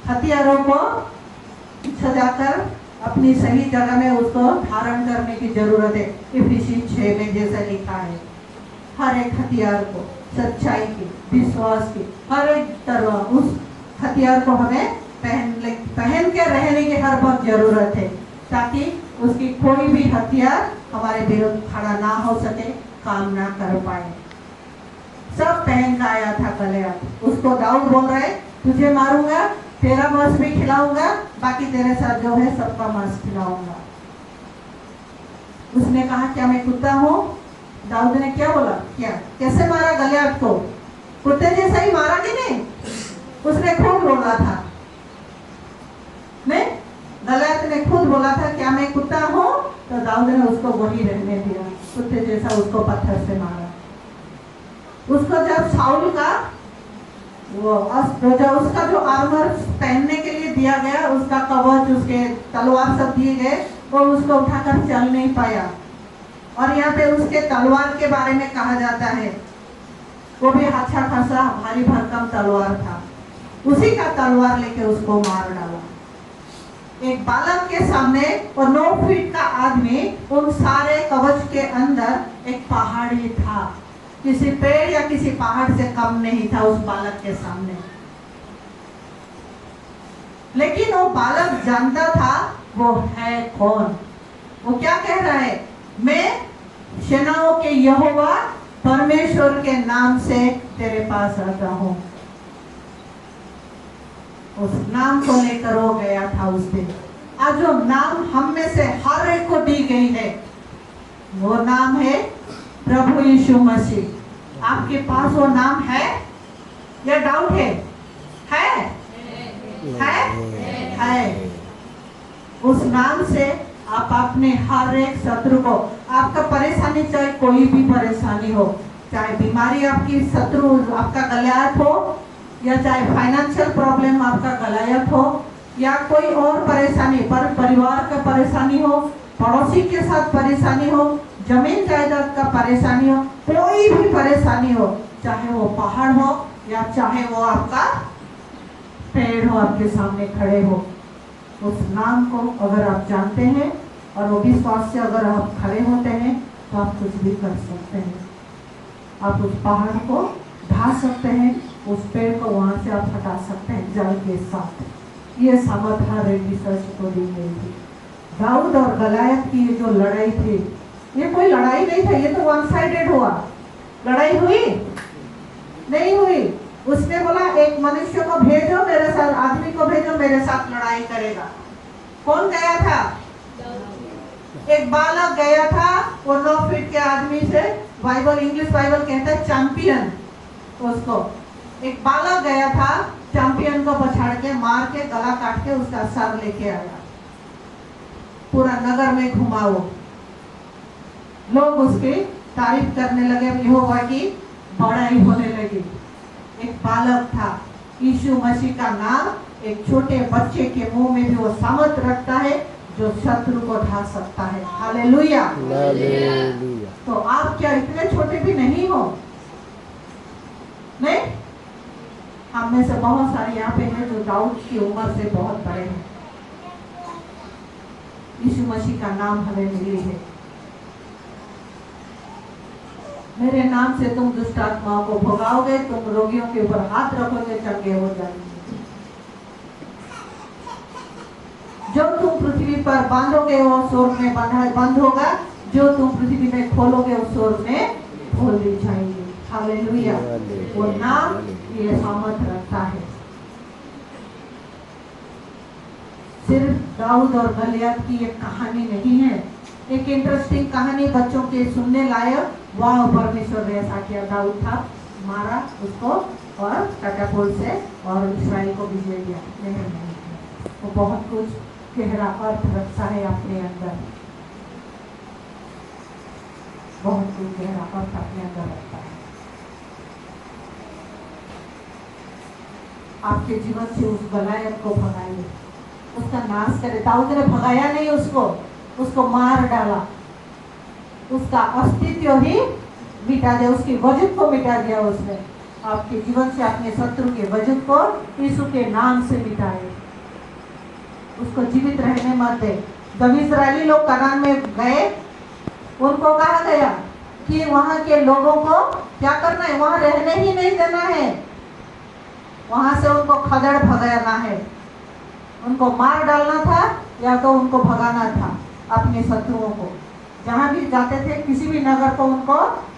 हथियारों को सजाकर अपनी सही जगह में उसको धारण करने की जरूरत है। इफिसियंस 6 में जैसा लिखा है, हर एक हथियार को, सच्चाई की, विश्वास की, हर एक तरह उस हथियार को हमें पहन के रहने की हर वक्त जरूरत है, ताकि उसकी कोई भी हथियार हमारे विरुद्ध खड़ा ना हो सके, काम ना कर पाए। सब पहन का आया था गलियात। उसको दाऊद बोल रहे, तुझे मारूंगा, तेरा मांस भी खिलाऊंगा, बाकी तेरे साथ जो है सबका मांस खिलाऊंगा। उसने कहा क्या मैं कुत्ता हूँ? दाऊद ने क्या बोला? क्या कैसे मारा गलियात को? कुत्ते जैसा ही मारा कि नहीं? उसने खुद बोला था, नहीं, गलियात ने खुद बोला था क्या मैं कुत्ता हूँ? तो दाऊद ने उसको वही रहने दिया, कुत्ते जैसा उसको पत्थर से मारा। उसको जब साउल का जब उसका जो आर्मर पहनने के लिए दिया गया, उसका कवच, उसके तलवार सब दिए गए, वो उसको उठाकर चल नहीं पाया। और यहाँ पे उसके तलवार के बारे में कहा जाता है, वो भी अच्छा खासा भारी भरकम तलवार था। उसी का तलवार लेके उसको मार डाला। एक बालक के सामने और 9 फीट का आदमी, उन सारे कवच के अंदर एक पहाड़ी था, किसी पेड़ या किसी पहाड़ से कम नहीं था उस बालक के सामने। लेकिन वो बालक जानता था वो है कौन। वो क्या कह रहा है? मैं सेनाओं के यहोवा परमेश्वर के नाम से तेरे पास आता हूँ। उस नाम को लेकर वो गया था उस दिन। आज जो नाम हम में से हर एक को दी गई है, वो नाम है प्रभु यीशु मसीह। आपके पास वो नाम है या डाउट है? है। उस नाम से आप अपने हर एक शत्रु को, आपका परेशानी चाहे कोई भी परेशानी हो, चाहे बीमारी आपकी शत्रु आपका गलियात हो, या चाहे फाइनेंशियल प्रॉब्लम आपका गलियात हो, या कोई और परेशानी, पर परिवार का परेशानी हो, पड़ोसी के साथ परेशानी हो, जमीन जायदाद का परेशानी हो, कोई भी परेशानी हो, चाहे वो पहाड़ हो या चाहे वो आपका पेड़ हो आपके सामने खड़े हो, उस नाम को अगर आप जानते हैं और वो विश्वास से अगर आप खड़े होते हैं तो आप कुछ भी कर सकते हैं। आप उस पहाड़ को ढा सकते हैं, उस पेड़ को वहां से आप हटा सकते हैं जल के साथ। ये सामर्थ हर एक रिसर्च को दी गई थी। दाऊद और गलायत की ये जो लड़ाई थी, ये कोई लड़ाई नहीं था, ये तो वन साइडेड हुआ। लड़ाई हुई नहीं हुई। उसने बोला एक मनुष्य को भेजो मेरे साथ, आदमी को भेजो मेरे साथ लड़ाई करेगा। कौन गया था? एक बालक गया था, वो 9 फीट के आदमी से, बाइबल इंग्लिश बाइबल कहता है चैंपियन। उसको एक बालक गया था, चैंपियन को पछाड़ के मार के गला काट के उसका सर लेके आया। पूरा नगर में घुमा वो, लोग उसकी तारीफ करने लगे, यहोवा की बड़ाई होने लगी। एक बालक था, यीशु मसीह का नाम एक छोटे बच्चे के मुंह में भी वो सामर्थ रखता है जो शत्रु को ढा सकता है। हालेलुया। तो आप क्या इतने छोटे भी नहीं हो? नहीं, हम में से बहुत सारे यहाँ पे हैं जो दाऊद की उम्र से बहुत बड़े हैं। यीशु मसीह का नाम हमें मिली है। मेरे नाम से तुम दुष्ट आत्माओं को भगाओगे, तुम रोगियों के ऊपर हाथ रखोगे, चंगे हो जाएंगे। जो तुम पृथ्वी पर बांधोगे वो स्वर्ग में बंद होगा, जो तुम पृथ्वी में खोलोगे उस स्वर्ग में खोल दी जाएंगे। हालेलुया। वो नाम ये सामर्थ रखता है। सिर्फ दाऊद और गलियात की एक कहानी नहीं है, एक इंटरेस्टिंग कहानी बच्चों के सुनने लायक। वाह, परमेश्वर ने ऐसा किया, दाऊद था, मारा उसको और कैटापुल्ट से और इस्राएल को विजय दिया। नहीं, वो बहुत कुछ गहरा अर्थ रखता है अपने अंदर, बहुत कुछ गहरा अर्थ अपने अंदर रखता है। आपके जीवन से उस गलायत को भगाइए, उसका नाश करे। दाऊद ने भगाया नहीं उसको मार डाला, उसका अस्तित्व ही मिटा दिया, उसकी वजूद को मिटा दिया उसने। आपके जीवन से अपने शत्रु के वजूद को यीशु के नाम से मिटाए, उसको जीवित रहने मत दे। जब इस्राएली लोग कनान में गए, उनको कहा गया कि वहां के लोगों को क्या करना है, वहां रहने ही नहीं देना है, वहां से उनको खदेड़ भगाना है, उनको मार डालना था या तो उनको भगाना था अपने शत्रुओं को। जहां भी जाते थे किसी भी नगर को उनको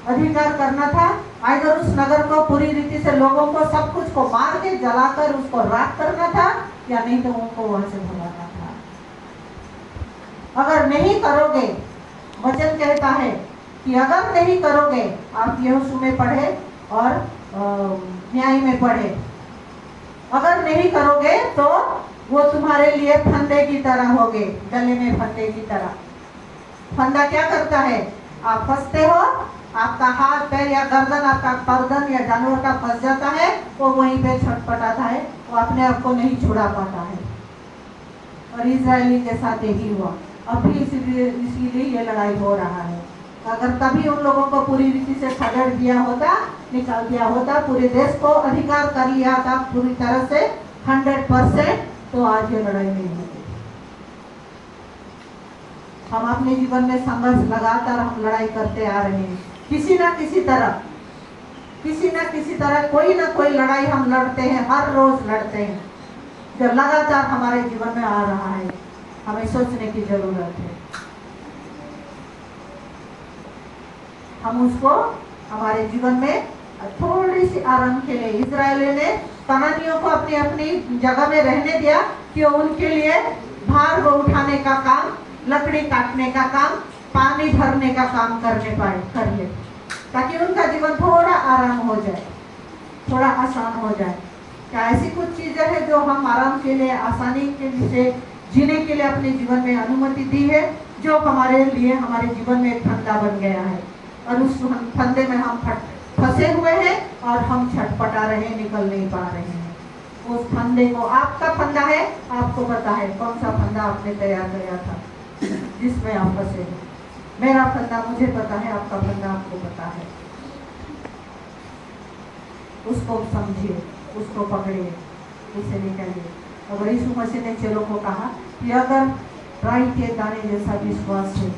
अधिकार करना था, अगर उस नगर को पूरी रीति से लोगों को सब कुछ को मार के जलाकर उसको राख करना था, या नहीं तो उनको वहां से भगाना था। अगर नहीं करोगे, वचन कहता है कि अगर नहीं करोगे, आप यहोशू में पढ़े और न्याय में पढ़े, अगर नहीं करोगे तो वो तुम्हारे लिए फंदे की तरह होगे, गले में फंदे की तरह। फंदा क्या करता है, आप फंसते हो, आपका हाथ पैर या गर्दन, आपका गर्दन या जानवर का फंस जाता है, वो वहीं पे छटपटाता है, वो अपने आप को नहीं छुड़ा पाता है। और इजरायली के साथ यही हुआ। अभी इसीलिए ये लड़ाई हो रहा है। अगर तभी उन लोगों को पूरी रीति से खदेड़ दिया होता, निकाल दिया होता, पूरे देश को अधिकार कर लिया था पूरी तरह से 100%, तो आज ये लड़ाई नहीं होती। हम अपने जीवन में संघर्ष लगातार हम लड़ाई करते आ रहे हैं, किसी ना किसी तरह कोई ना कोई लड़ाई हम लड़ते हैं, हर रोज लड़ते हैं, जो लगातार हमारे जीवन में आ रहा है। हमें सोचने की जरूरत है, हम उसको हमारे जीवन में थोड़ी सी आराम के लिए, इजरायलियों ने कनानियों को अपनी अपनी जगह में रहने दिया कि उनके लिए भार को उठाने का काम, लकड़ी काटने का काम, पानी भरने का काम कर ले, ताकि उनका जीवन थोड़ा आराम हो जाए, थोड़ा आसान हो जाए। क्या ऐसी कुछ चीजें हैं जो हम आराम के लिए, आसानी के लिए जीने के लिए अपने जीवन में अनुमति दी है, जो हमारे लिए हमारे जीवन में एक फंदा बन गया है, और उस फंदे में हम फंसे हुए हैं और हम छटपटा रहे, निकल नहीं पा रहे हैं उस फंदे को। आपका फंदा है, आपको पता है कौन सा फंदा आपने तैयार किया था जिसमें आप फंसे हैं। मेरा फंदा मुझे पता है, आपका फंदा आपको पता है। उसको समझिए, उसको पकड़िए, उसे निकालिए। अगर यीशु मसीह ने चेलों को कहा कि अगर राई के दाने जैसा विश्वास है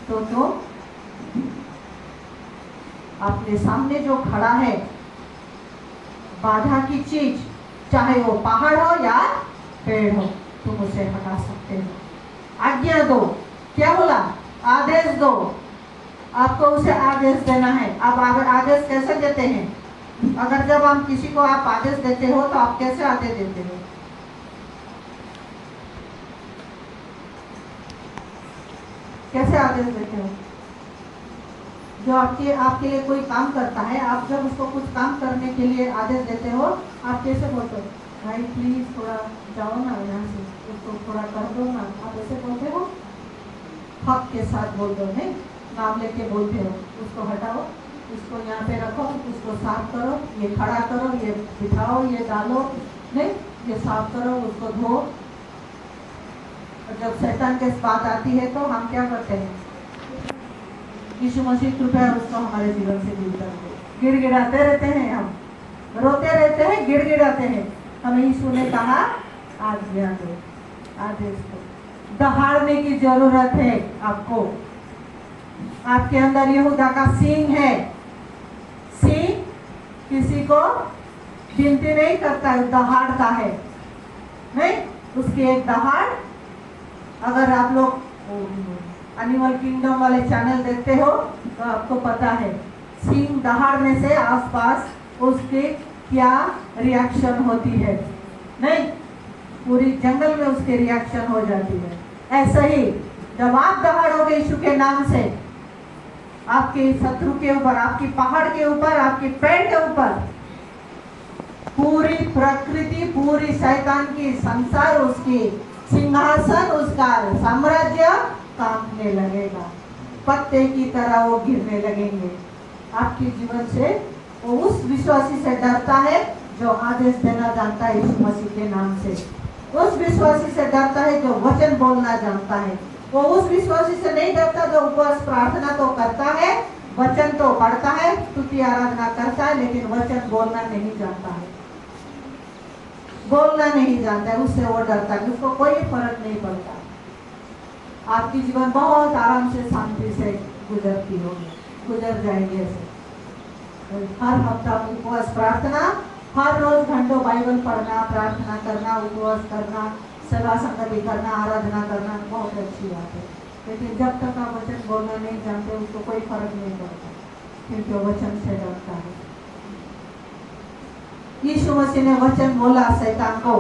तो अपने सामने जो खड़ा है बाधा की चीज, चाहे वो पहाड़ हो या पेड़ हो, तुम उसे हटा सकते हो। आज्ञा दो, क्या बोला, आदेश दो, आपको उसे आदेश देना है। आप आदेश कैसे देते हैं? अगर जब हम किसी को आप आदेश देते हो तो आप कैसे आदेश देते हो? कैसे आदेश देते हो? जो आपके लिए कोई काम करता है, आप जब उसको कुछ काम करने के लिए आदेश देते हो, आप कैसे बोलते हो? भाई प्लीज थोड़ा जाओ ना यहाँ से, उसको थोड़ा कर दो ना, आप ऐसे बोलते हो? हक के साथ बोल दो, नहीं नाम लेके बोलते हो, उसको हटाओ, इसको यहाँ पे रखो, उसको साफ करो, ये खड़ा करो, ये बिठाओ, ये डालो, नहीं ये साफ करो, उसको धो। और जब शैतान के बात आती है तो हम क्या करते हैं? यीशु मसीह कृपया उसको हमारे जीवन से दूर कर दो। गिड़गिड़ाते रहते हैं, हम रोते रहते हैं, गिड़गिड़ाते हैं। हमें यीशु ने कहा आज्ञा दो, आदेश दो। दहाड़ने की जरूरत है आपको। आपके अंदर यहूदा का सींग है। सींग किसी को गिनती नहीं करता है, दहाड़ता है, नहीं उसकी एक दहाड़। अगर आप लोग एनिमल किंगडम वाले चैनल देखते हो तो आपको पता है सींग दहाड़ने से आसपास उसके क्या रिएक्शन होती है, नहीं पूरी जंगल में उसके रिएक्शन हो जाती है। ऐसे ही जब आप दहाड़ोगे यीशु के नाम से, आपके शत्रु के ऊपर, आपकी पहाड़ के ऊपर, आपके पेड़ के ऊपर, पूरी प्रकृति, पूरी शैतान की संसार, उसकी सिंहासन, उसका साम्राज्य कांपने लगेगा, पत्ते की तरह वो गिरने लगेंगे आपके जीवन से। वो उस विश्वासी से डरता है जो आदेश देना जानता है यीशु मसीह के नाम से। उस विश्वासी से डरता है जो वचन बोलना जानता है। वो उस विश्वासी से नहीं डरता जो उपवास प्रार्थना तो करता है, वचन तो पढ़ता है, स्तुति आराधना करता है, लेकिन वचन बोलना नहीं जानता है, बोलना नहीं जानता है। उससे वो डरता है, उसको कोई फर्क नहीं पड़ता। आपकी जीवन बहुत आराम से शांति से गुजरती होगी, गुजर जाएंगे ऐसे। हर हफ्ता उपवास प्रार्थना, हर रोज घंटों बाइबल पढ़ना, प्रार्थना करना, उपवास करना, सभा संगति करना, आराधना करना बहुत अच्छी बात है। लेकिन जब तक आप वचन बोलना नहीं जानते उसको कोई फर्क नहीं पड़ता, क्योंकि वो वचन से डरता है। यीशु मसीह ने वचन बोला शैतान को,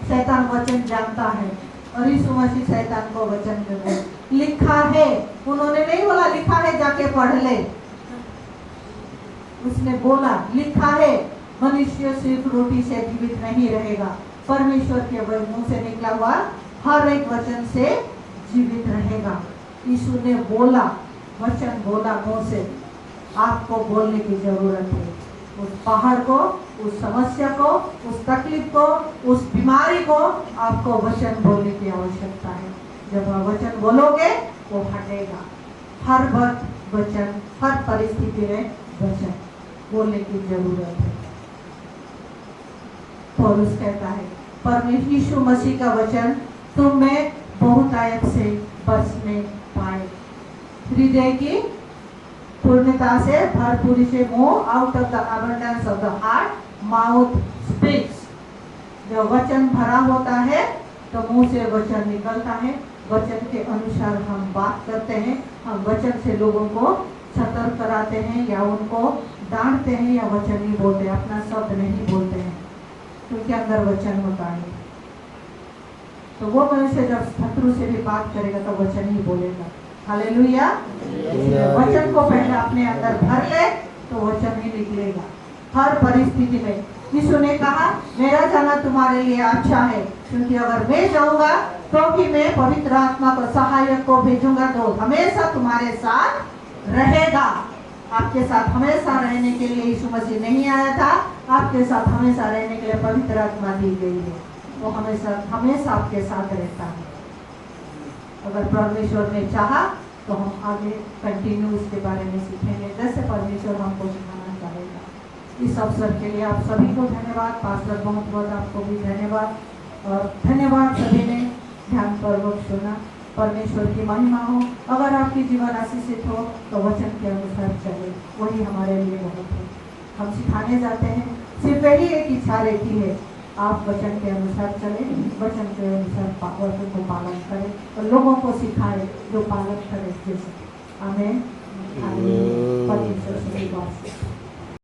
शैतान वचन जानता है और यीशु मसीह शैतान को वचन बोला लिखा है। उन्होंने नहीं बोला लिखा है जाके पढ़ ले, उसने बोला लिखा है मनुष्य सिर्फ रोटी से जीवित नहीं रहेगा, परमेश्वर के मुंह से निकला हुआ हर एक वचन से जीवित रहेगा। यीशु ने बोला, वचन बोला मुंह से। आपको बोलने की जरूरत है। उस पहाड़ को, उस समस्या को, उस तकलीफ को, उस बीमारी को आपको वचन बोलने की आवश्यकता है। जब आप वचन बोलोगे वो हटेगा। हर वक्त वचन, हर परिस्थिति में वचन बोलने की जरूरत है। पौलुस कहता है परमेश्वर यीशु मसीह का वचन तुम में बहुतायत से बसने पाए। हृदय की पूर्णता से भरपूरी से मुंह, out of the abundance of the heart mouth speaks. जब वचन भरा होता है तो मुंह से वचन निकलता है। वचन के अनुसार हम बात करते हैं। हम वचन से लोगों को सतर्क कराते हैं या उनको डांटते हैं या वचन नहीं बोलते, अपना शब्द नहीं बोलते हैं, क्योंकि अंदर वचन होता है। तो वो मनुष्य जब शत्रु से भी बात करेगा तो वचन ही बोलेगा। हालेलुया। वचन को पहले अपने अंदर भर ले तो वचन ही निकलेगा हर परिस्थिति में। यीशु ने कहा मेरा जाना तुम्हारे लिए अच्छा है, क्योंकि अगर मैं जाऊंगा तो भी मैं पवित्र आत्मा को, सहायक को भेजूंगा तो हमेशा तुम्हारे साथ रहेगा। आपके साथ हमेशा रहने के लिए यीशु मसीह नहीं आया था, आपके साथ हमेशा रहने के लिए पवित्र आत्मा दी गई है। वो हमेशा हमेशा आपके साथ रहता है। अगर परमेश्वर ने चाहा तो हम आगे कंटिन्यू उसके बारे में सीखेंगे, जैसे परमेश्वर हमको सिखाना चाहेगा। इस अवसर के लिए आप सभी को धन्यवाद। पास्टर बहुत बहुत आपको भी धन्यवाद, और धन्यवाद सभी ने ध्यान पूर्वक सुना। परमेश्वर की महिमा हो। अगर आपकी जीवन आशीषित हो तो वचन के अनुसार चले, वही हमारे लिए बहुत है। हम सिखाने जाते हैं, सिर्फ यही एक इच्छा रहती है, आप वचन के अनुसार चले, वचन के अनुसार वचन को पालन करें और लोगों को सिखाए जो पालन करें जैसे। आमीन।